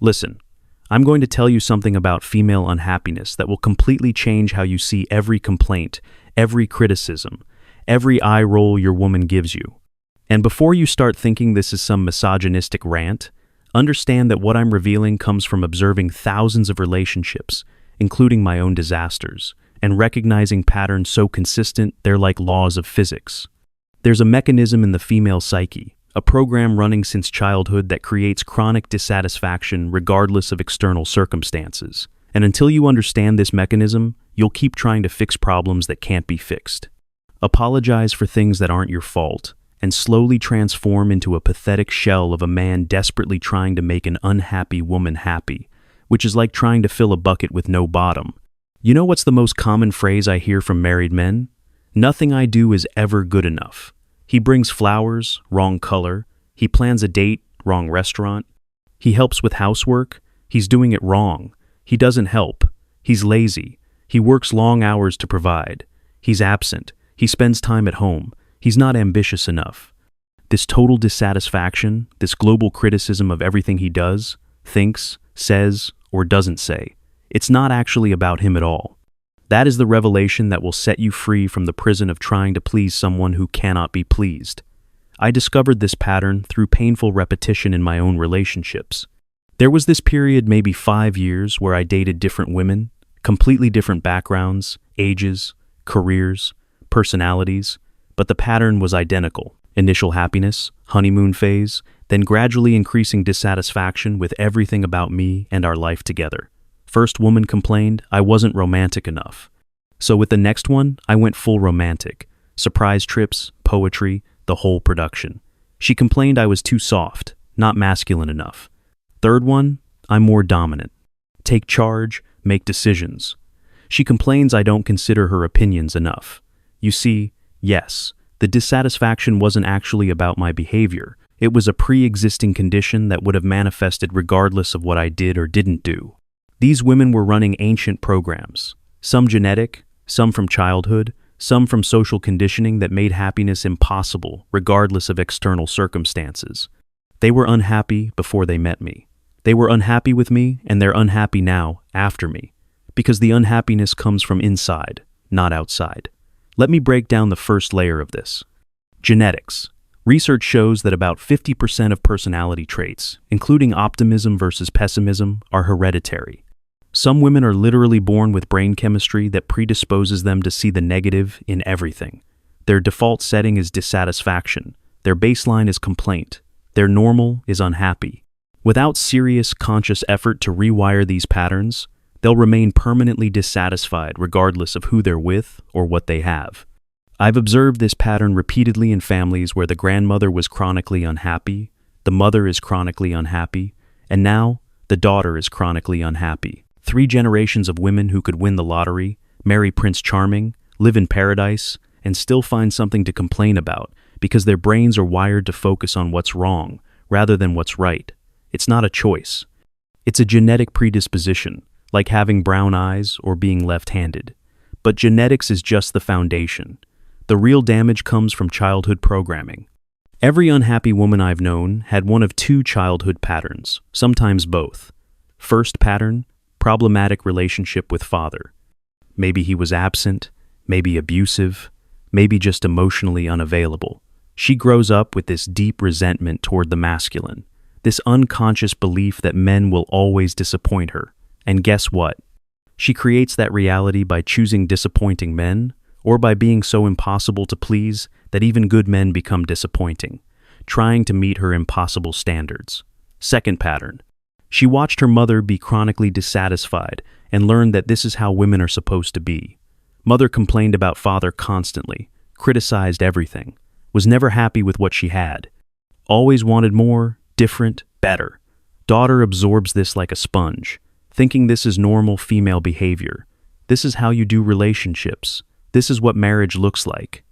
Listen, I'm going to tell you something about female unhappiness that will completely change how you see every complaint, every criticism, every eye roll your woman gives you. And before you start thinking this is some misogynistic rant, understand that what I'm revealing comes from observing thousands of relationships, including my own disasters, and recognizing patterns so consistent they're like laws of physics. There's a mechanism in the female psyche, a program running since childhood that creates chronic dissatisfaction regardless of external circumstances. And until you understand this mechanism, you'll keep trying to fix problems that can't be fixed. Apologize for things that aren't your fault, and slowly transform into a pathetic shell of a man desperately trying to make an unhappy woman happy, which is like trying to fill a bucket with no bottom. You know what's the most common phrase I hear from married men? Nothing I do is ever good enough. He brings flowers, wrong color. He plans a date, wrong restaurant. He helps with housework. He's doing it wrong. He doesn't help. He's lazy. He works long hours to provide. He's absent. He spends time at home. He's not ambitious enough. This total dissatisfaction, this global criticism of everything he does, thinks, says, or doesn't say, it's not actually about him at all. That is the revelation that will set you free from the prison of trying to please someone who cannot be pleased. I discovered this pattern through painful repetition in my own relationships. There was this period, maybe 5 years, where I dated different women, completely different backgrounds, ages, careers, personalities, but the pattern was identical. Initial happiness, honeymoon phase, then gradually increasing dissatisfaction with everything about me and our life together. First woman complained I wasn't romantic enough. So with the next one, I went full romantic. Surprise trips, poetry, the whole production. She complained I was too soft, not masculine enough. Third one, I'm more dominant. Take charge, make decisions. She complains I don't consider her opinions enough. You see, yes, the dissatisfaction wasn't actually about my behavior. It was a pre-existing condition that would have manifested regardless of what I did or didn't do. These women were running ancient programs, some genetic, some from childhood, some from social conditioning that made happiness impossible regardless of external circumstances. They were unhappy before they met me. They were unhappy with me, and they're unhappy now after me, because the unhappiness comes from inside, not outside. Let me break down the first layer of this. Genetics. Research shows that about 50% of personality traits, including optimism versus pessimism, are hereditary. Some women are literally born with brain chemistry that predisposes them to see the negative in everything. Their default setting is dissatisfaction. Their baseline is complaint. Their normal is unhappy. Without serious, conscious effort to rewire these patterns, they'll remain permanently dissatisfied regardless of who they're with or what they have. I've observed this pattern repeatedly in families where the grandmother was chronically unhappy, the mother is chronically unhappy, and now the daughter is chronically unhappy. 3 generations of women who could win the lottery, marry Prince Charming, live in paradise, and still find something to complain about because their brains are wired to focus on what's wrong rather than what's right. It's not a choice. It's a genetic predisposition, like having brown eyes or being left-handed. But genetics is just the foundation. The real damage comes from childhood programming. Every unhappy woman I've known had one of 2 childhood patterns, sometimes both. First pattern, problematic relationship with father. Maybe he was absent, maybe abusive, maybe just emotionally unavailable. She grows up with this deep resentment toward the masculine, this unconscious belief that men will always disappoint her. And guess what? She creates that reality by choosing disappointing men, or by being so impossible to please that even good men become disappointing, trying to meet her impossible standards. Second pattern. She watched her mother be chronically dissatisfied and learned that this is how women are supposed to be. Mother complained about father constantly, criticized everything, was never happy with what she had, always wanted more, different, better. Daughter absorbs this like a sponge, thinking this is normal female behavior. This is how you do relationships. This is what marriage looks like.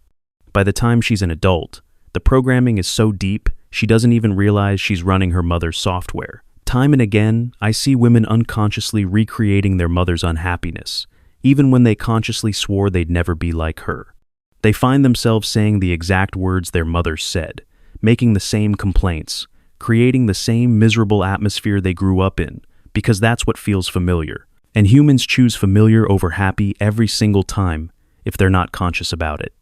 By the time she's an adult, the programming is so deep, she doesn't even realize she's running her mother's software. Time and again, I see women unconsciously recreating their mother's unhappiness, even when they consciously swore they'd never be like her. They find themselves saying the exact words their mother said, making the same complaints, creating the same miserable atmosphere they grew up in, because that's what feels familiar. And humans choose familiar over happy every single time if they're not conscious about it.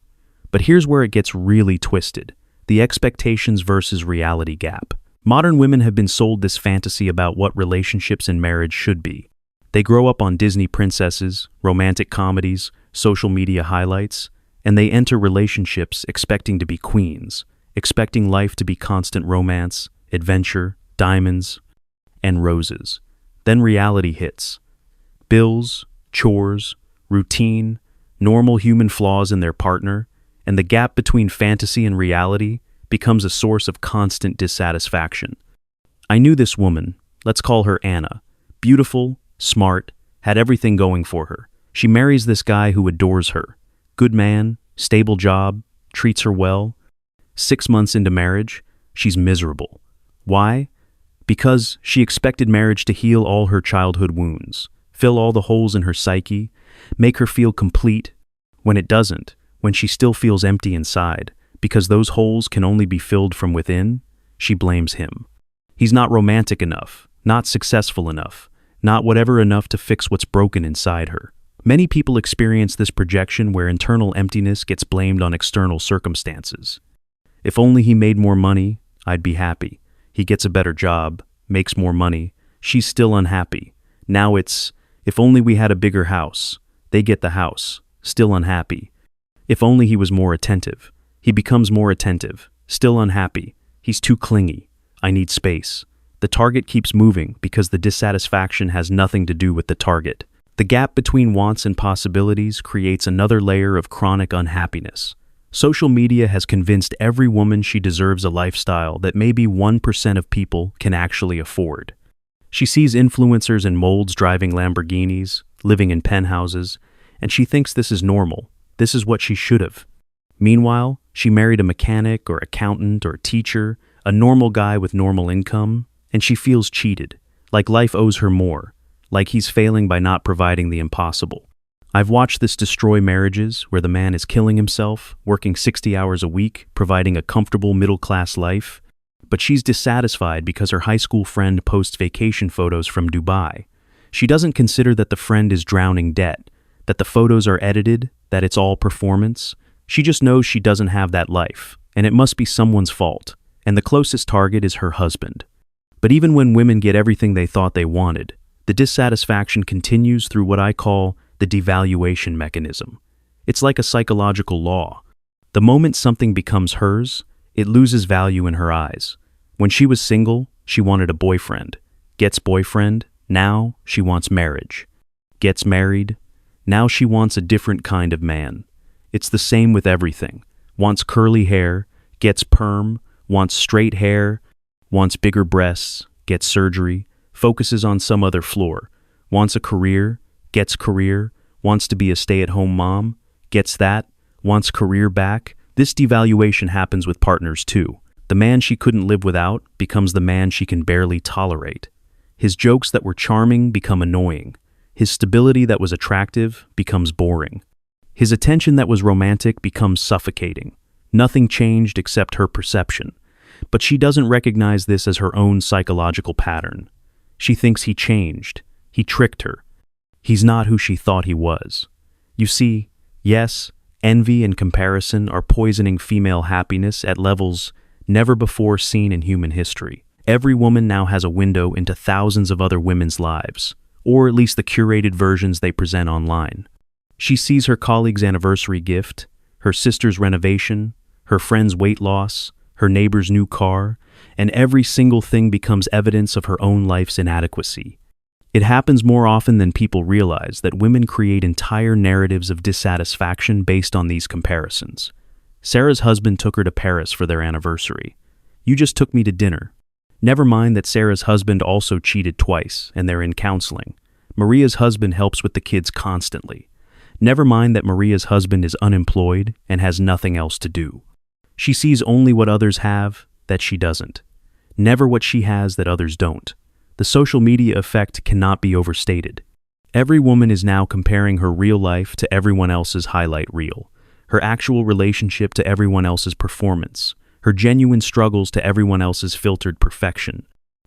But here's where it gets really twisted: the expectations versus reality gap. Modern women have been sold this fantasy about what relationships and marriage should be. They grow up on Disney princesses, romantic comedies, social media highlights, and they enter relationships expecting to be queens, expecting life to be constant romance, adventure, diamonds, and roses. Then reality hits. Bills, chores, routine, normal human flaws in their partner, and the gap between fantasy and reality becomes a source of constant dissatisfaction. I knew this woman, let's call her Anna, beautiful, smart, had everything going for her. She marries this guy who adores her. Good man, stable job, treats her well. 6 months into marriage, she's miserable. Why? Because she expected marriage to heal all her childhood wounds, fill all the holes in her psyche, make her feel complete. When it doesn't, when she still feels empty inside, because those holes can only be filled from within, she blames him. He's not romantic enough, not successful enough, not whatever enough to fix what's broken inside her. Many people experience this projection where internal emptiness gets blamed on external circumstances. If only he made more money, I'd be happy. He gets a better job, makes more money, she's still unhappy. Now it's, if only we had a bigger house. They get the house, still unhappy. If only he was more attentive. He becomes more attentive, still unhappy. He's too clingy. I need space. The target keeps moving because the dissatisfaction has nothing to do with the target. The gap between wants and possibilities creates another layer of chronic unhappiness. Social media has convinced every woman she deserves a lifestyle that maybe 1% of people can actually afford. She sees influencers and molds driving Lamborghinis, living in penthouses, and she thinks this is normal. This is what she should have. Meanwhile, she married a mechanic or accountant or teacher, a normal guy with normal income, and she feels cheated, like life owes her more, like he's failing by not providing the impossible. I've watched this destroy marriages where the man is killing himself, working 60 hours a week, providing a comfortable middle-class life, but she's dissatisfied because her high school friend posts vacation photos from Dubai. She doesn't consider that the friend is drowning debt, that the photos are edited, that it's all performance. She just knows she doesn't have that life, and it must be someone's fault, and the closest target is her husband. But even when women get everything they thought they wanted, the dissatisfaction continues through what I call the devaluation mechanism. It's like a psychological law. The moment something becomes hers, it loses value in her eyes. When she was single, she wanted a boyfriend. Gets boyfriend, now she wants marriage. Gets married, now she wants a different kind of man. It's the same with everything. Wants curly hair, gets perm, wants straight hair, wants bigger breasts, gets surgery, focuses on some other floor, wants a career, gets career, wants to be a stay-at-home mom, gets that, wants career back. This devaluation happens with partners too. The man she couldn't live without becomes the man she can barely tolerate. His jokes that were charming become annoying. His stability that was attractive becomes boring. His attention that was romantic becomes suffocating. Nothing changed except her perception. But she doesn't recognize this as her own psychological pattern. She thinks he changed. He tricked her. He's not who she thought he was. You see, yes, envy and comparison are poisoning female happiness at levels never before seen in human history. Every woman now has a window into thousands of other women's lives, or at least the curated versions they present online. She sees her colleague's anniversary gift, her sister's renovation, her friend's weight loss, her neighbor's new car, and every single thing becomes evidence of her own life's inadequacy. It happens more often than people realize that women create entire narratives of dissatisfaction based on these comparisons. Sarah's husband took her to Paris for their anniversary. You just took me to dinner. Never mind that Sarah's husband also cheated twice, and they're in counseling. Maria's husband helps with the kids constantly. Never mind that Maria's husband is unemployed and has nothing else to do. She sees only what others have that she doesn't. Never what she has that others don't. The social media effect cannot be overstated. Every woman is now comparing her real life to everyone else's highlight reel, her actual relationship to everyone else's performance, her genuine struggles to everyone else's filtered perfection.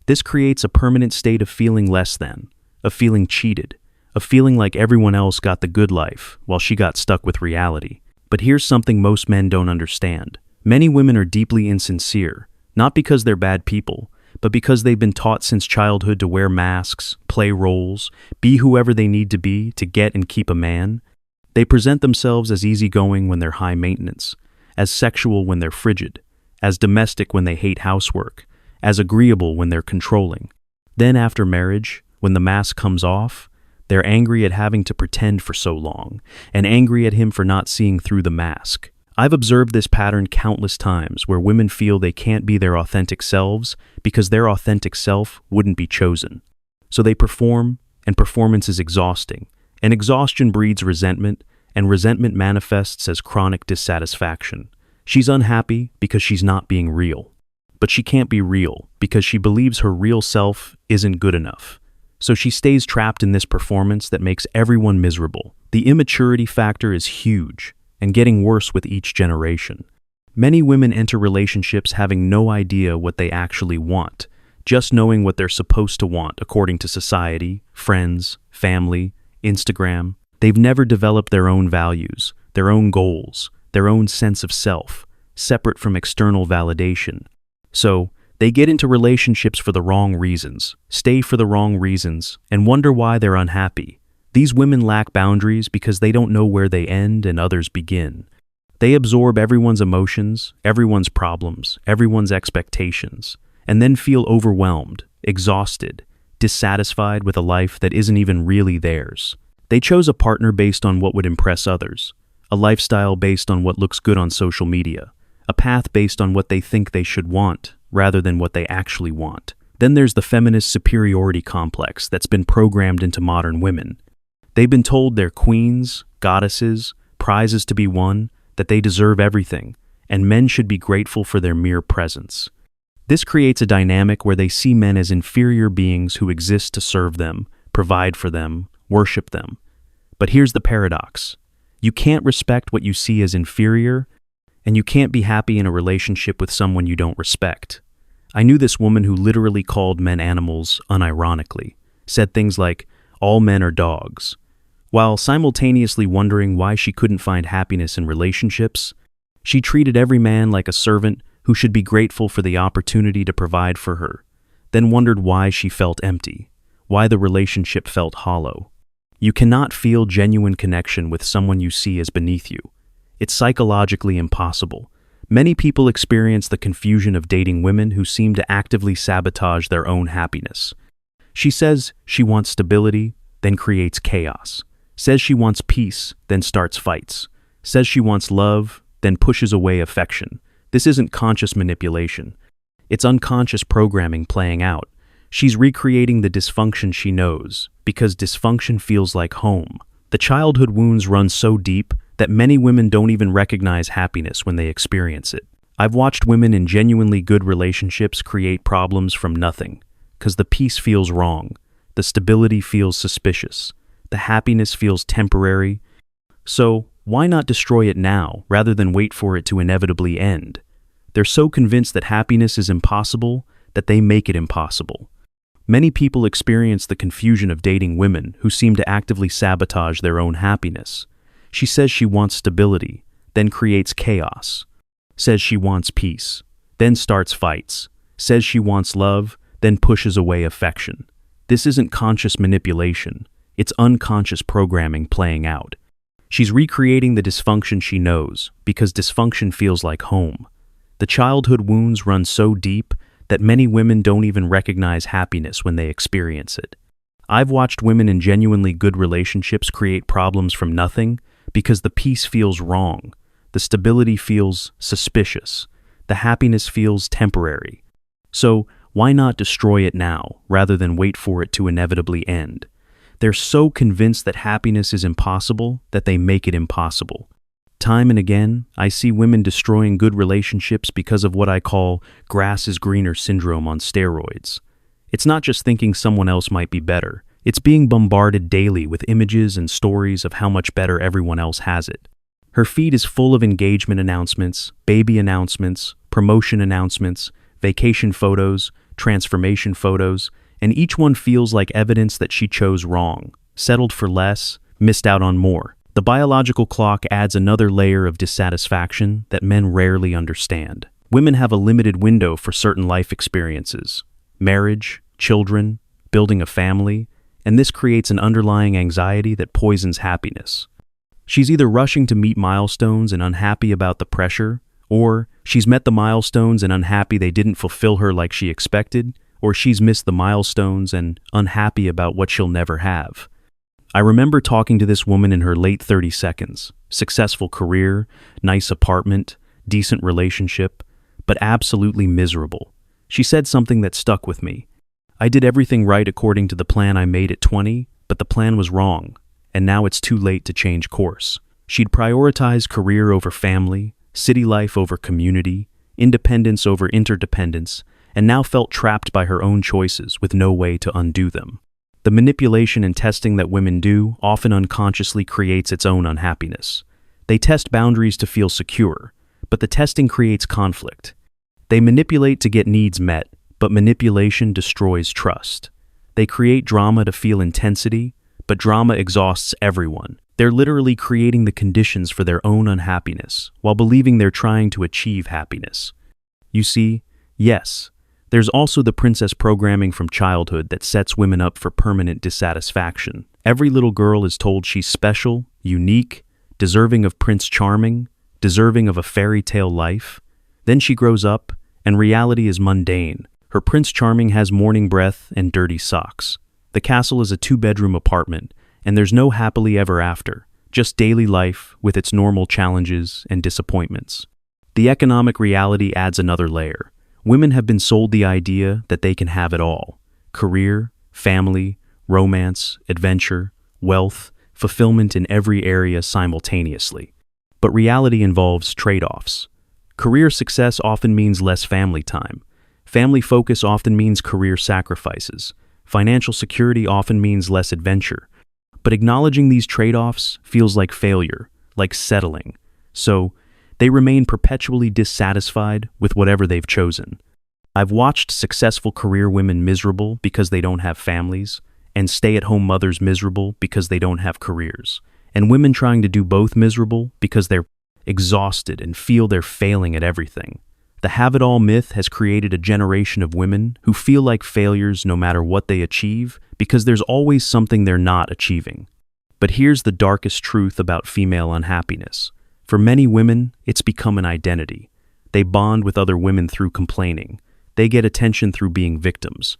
This creates a permanent state of feeling less than, of feeling cheated, of feeling like everyone else got the good life while she got stuck with reality. But here's something most men don't understand. Many women are deeply insincere, not because they're bad people, but because they've been taught since childhood to wear masks, play roles, be whoever they need to be to get and keep a man. They present themselves as easygoing when they're high maintenance, as sexual when they're frigid, as domestic when they hate housework, as agreeable when they're controlling. Then after marriage, when the mask comes off, they're angry at having to pretend for so long, and angry at him for not seeing through the mask. I've observed this pattern countless times where women feel they can't be their authentic selves because their authentic self wouldn't be chosen. So they perform, and performance is exhausting, and exhaustion breeds resentment, and resentment manifests as chronic dissatisfaction. She's unhappy because she's not being real. But she can't be real because she believes her real self isn't good enough. So she stays trapped in this performance that makes everyone miserable. The immaturity factor is huge, and getting worse with each generation. Many women enter relationships having no idea what they actually want, just knowing what they're supposed to want according to society, friends, family, Instagram. They've never developed their own values, their own goals, their own sense of self, separate from external validation. So, they get into relationships for the wrong reasons, stay for the wrong reasons, and wonder why they're unhappy. These women lack boundaries because they don't know where they end and others begin. They absorb everyone's emotions, everyone's problems, everyone's expectations, and then feel overwhelmed, exhausted, dissatisfied with a life that isn't even really theirs. They chose a partner based on what would impress others, a lifestyle based on what looks good on social media, a path based on what they think they should want rather than what they actually want. Then there's the feminist superiority complex that's been programmed into modern women. They've been told they're queens, goddesses, prizes to be won, that they deserve everything, and men should be grateful for their mere presence. This creates a dynamic where they see men as inferior beings who exist to serve them, provide for them, worship them. But here's the paradox. You can't respect what you see as inferior, and you can't be happy in a relationship with someone you don't respect. I knew this woman who literally called men animals unironically, said things like, "All men are dogs," while simultaneously wondering why she couldn't find happiness in relationships. She treated every man like a servant who should be grateful for the opportunity to provide for her, then wondered why she felt empty, why the relationship felt hollow. You cannot feel genuine connection with someone you see as beneath you. It's psychologically impossible. Many people experience the confusion of dating women who seem to actively sabotage their own happiness. She says she wants stability, then creates chaos. Says she wants peace, then starts fights. Says she wants love, then pushes away affection. This isn't conscious manipulation. It's unconscious programming playing out. She's recreating the dysfunction she knows, because dysfunction feels like home. The childhood wounds run so deep that many women don't even recognize happiness when they experience it. I've watched women in genuinely good relationships create problems from nothing, because the peace feels wrong, the stability feels suspicious, the happiness feels temporary. So, why not destroy it now rather than wait for it to inevitably end? They're so convinced that happiness is impossible that they make it impossible. Many people experience the confusion of dating women who seem to actively sabotage their own happiness. She says she wants stability, then creates chaos. Says she wants peace, then starts fights. Says she wants love, then pushes away affection. This isn't conscious manipulation. It's unconscious programming playing out. She's recreating the dysfunction she knows, because dysfunction feels like home. The childhood wounds run so deep that many women don't even recognize happiness when they experience it. I've watched women in genuinely good relationships create problems from nothing because the peace feels wrong, the stability feels suspicious, the happiness feels temporary. So, why not destroy it now rather than wait for it to inevitably end? They're so convinced that happiness is impossible that they make it impossible. Time and again, I see women destroying good relationships because of what I call grass is greener syndrome on steroids. It's not just thinking someone else might be better. It's being bombarded daily with images and stories of how much better everyone else has it. Her feed is full of engagement announcements, baby announcements, promotion announcements, vacation photos, transformation photos, and each one feels like evidence that she chose wrong, settled for less, missed out on more. The biological clock adds another layer of dissatisfaction that men rarely understand. Women have a limited window for certain life experiences: marriage, children, building a family, and this creates an underlying anxiety that poisons happiness. She's either rushing to meet milestones and unhappy about the pressure, or she's met the milestones and unhappy they didn't fulfill her like she expected, or she's missed the milestones and unhappy about what she'll never have. I remember talking to this woman in her late 30s, successful career, nice apartment, decent relationship, but absolutely miserable. She said something that stuck with me. I did everything right according to the plan I made at 20, but the plan was wrong, and now it's too late to change course. She'd prioritized career over family, city life over community, independence over interdependence, and now felt trapped by her own choices with no way to undo them. The manipulation and testing that women do often unconsciously creates its own unhappiness. They test boundaries to feel secure, but the testing creates conflict. They manipulate to get needs met, but manipulation destroys trust. They create drama to feel intensity, but drama exhausts everyone. They're literally creating the conditions for their own unhappiness while believing they're trying to achieve happiness. You see, yes, there's also the princess programming from childhood that sets women up for permanent dissatisfaction. Every little girl is told she's special, unique, deserving of Prince Charming, deserving of a fairy tale life. Then she grows up, and reality is mundane. Her Prince Charming has morning breath and dirty socks. The castle is a 2-bedroom apartment, and there's no happily ever after, just daily life with its normal challenges and disappointments. The economic reality adds another layer. Women have been sold the idea that they can have it all: career, family, romance, adventure, wealth, fulfillment in every area simultaneously. But reality involves trade-offs. Career success often means less family time. Family focus often means career sacrifices. Financial security often means less adventure. But acknowledging these trade-offs feels like failure, like settling. So, they remain perpetually dissatisfied with whatever they've chosen. I've watched successful career women miserable because they don't have families, and stay-at-home mothers miserable because they don't have careers, and women trying to do both miserable because they're exhausted and feel they're failing at everything. The have-it-all myth has created a generation of women who feel like failures no matter what they achieve because there's always something they're not achieving. But here's the darkest truth about female unhappiness. For many women, it's become an identity. They bond with other women through complaining. They get attention through being victims.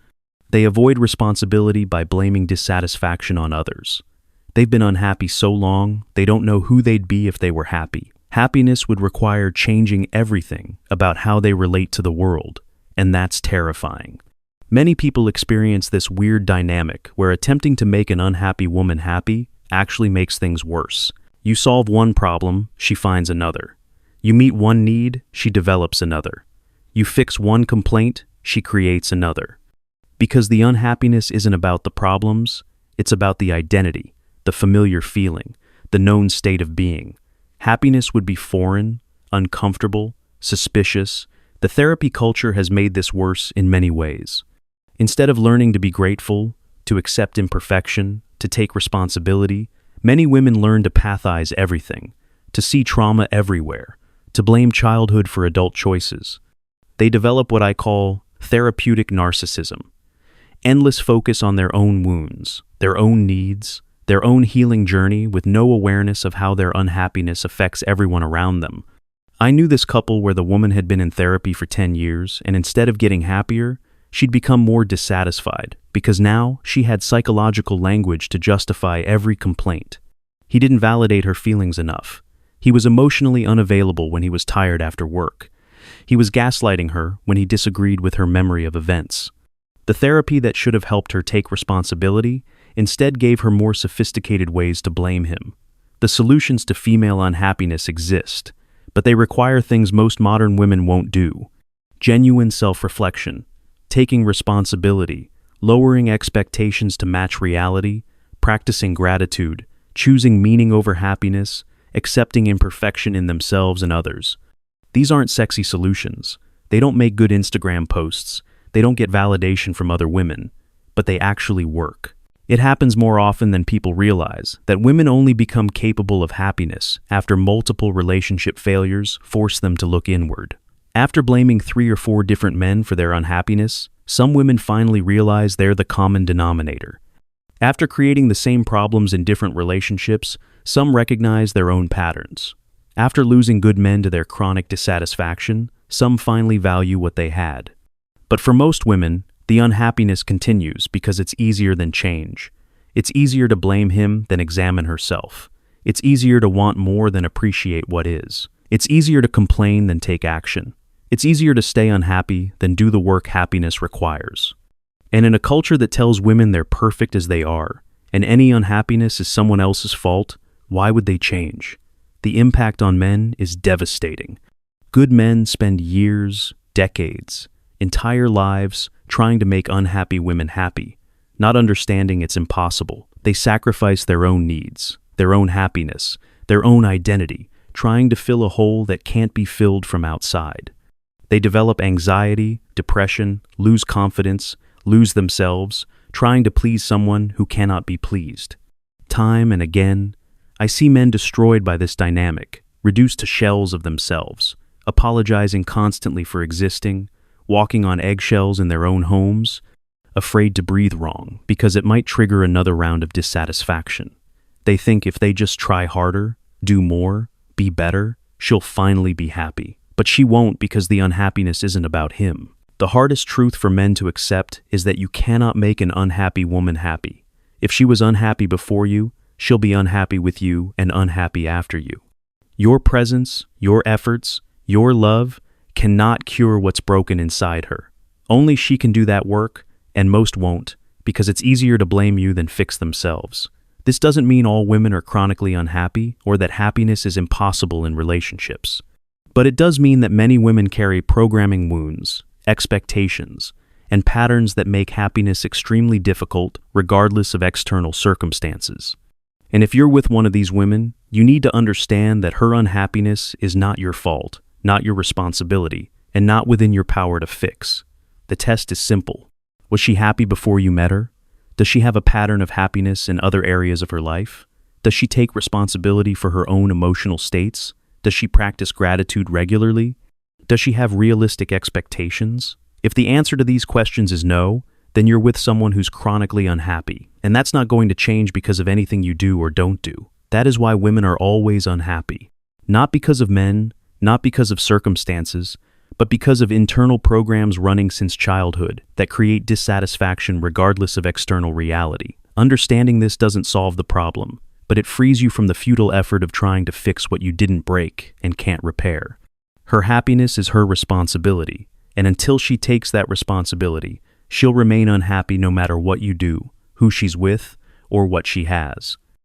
They avoid responsibility by blaming dissatisfaction on others. They've been unhappy so long, they don't know who they'd be if they were happy. Happiness would require changing everything about how they relate to the world, and that's terrifying. Many people experience this weird dynamic where attempting to make an unhappy woman happy actually makes things worse. You solve one problem, she finds another. You meet one need, she develops another. You fix one complaint, she creates another. Because the unhappiness isn't about the problems, it's about the identity, the familiar feeling, the known state of being. Happiness would be foreign, uncomfortable, suspicious. The therapy culture has made this worse in many ways. Instead of learning to be grateful, to accept imperfection, to take responsibility, many women learn to pathize everything, to see trauma everywhere, to blame childhood for adult choices. They develop what I call therapeutic narcissism. Endless focus on their own wounds, their own needs, their own healing journey with no awareness of how their unhappiness affects everyone around them. I knew this couple where the woman had been in therapy for 10 years, and instead of getting happier, she'd become more dissatisfied because now she had psychological language to justify every complaint. He didn't validate her feelings enough. He was emotionally unavailable when he was tired after work. He was gaslighting her when he disagreed with her memory of events. The therapy that should have helped her take responsibility instead gave her more sophisticated ways to blame him. The solutions to female unhappiness exist, but they require things most modern women won't do: genuine self-reflection, taking responsibility, lowering expectations to match reality, practicing gratitude, choosing meaning over happiness, accepting imperfection in themselves and others. These aren't sexy solutions. They don't make good Instagram posts. They don't get validation from other women, but they actually work. It happens more often than people realize that women only become capable of happiness after multiple relationship failures force them to look inward. After blaming 3 or 4 different men for their unhappiness, some women finally realize they're the common denominator. After creating the same problems in different relationships, some recognize their own patterns. After losing good men to their chronic dissatisfaction, some finally value what they had. But for most women, the unhappiness continues because it's easier than change. It's easier to blame him than examine herself. It's easier to want more than appreciate what is. It's easier to complain than take action. It's easier to stay unhappy than do the work happiness requires. And in a culture that tells women they're perfect as they are, and any unhappiness is someone else's fault, why would they change? The impact on men is devastating. Good men spend years, decades, entire lives trying to make unhappy women happy, not understanding it's impossible. They sacrifice their own needs, their own happiness, their own identity, trying to fill a hole that can't be filled from outside. They develop anxiety, depression, lose confidence, lose themselves, trying to please someone who cannot be pleased. Time and again, I see men destroyed by this dynamic, reduced to shells of themselves, apologizing constantly for existing, walking on eggshells in their own homes, afraid to breathe wrong because it might trigger another round of dissatisfaction. They think if they just try harder, do more, be better, she'll finally be happy. But she won't because the unhappiness isn't about him. The hardest truth for men to accept is that you cannot make an unhappy woman happy. If she was unhappy before you, she'll be unhappy with you and unhappy after you. Your presence, your efforts, your love cannot cure what's broken inside her. Only she can do that work, and most won't, because it's easier to blame you than fix themselves. This doesn't mean all women are chronically unhappy or that happiness is impossible in relationships. But it does mean that many women carry programming wounds, expectations, and patterns that make happiness extremely difficult regardless of external circumstances. And if you're with one of these women, you need to understand that her unhappiness is not your fault, not your responsibility, and not within your power to fix. The test is simple. Was she happy before you met her? Does she have a pattern of happiness in other areas of her life? Does she take responsibility for her own emotional states? Does she practice gratitude regularly? Does she have realistic expectations? If the answer to these questions is no, then you're with someone who's chronically unhappy, and that's not going to change because of anything you do or don't do. That is why women are always unhappy. Not because of men, not because of circumstances, but because of internal programs running since childhood that create dissatisfaction regardless of external reality. Understanding this doesn't solve the problem, but it frees you from the futile effort of trying to fix what you didn't break and can't repair. Her happiness is her responsibility, and until she takes that responsibility, she'll remain unhappy no matter what you do, who she's with, or what she has.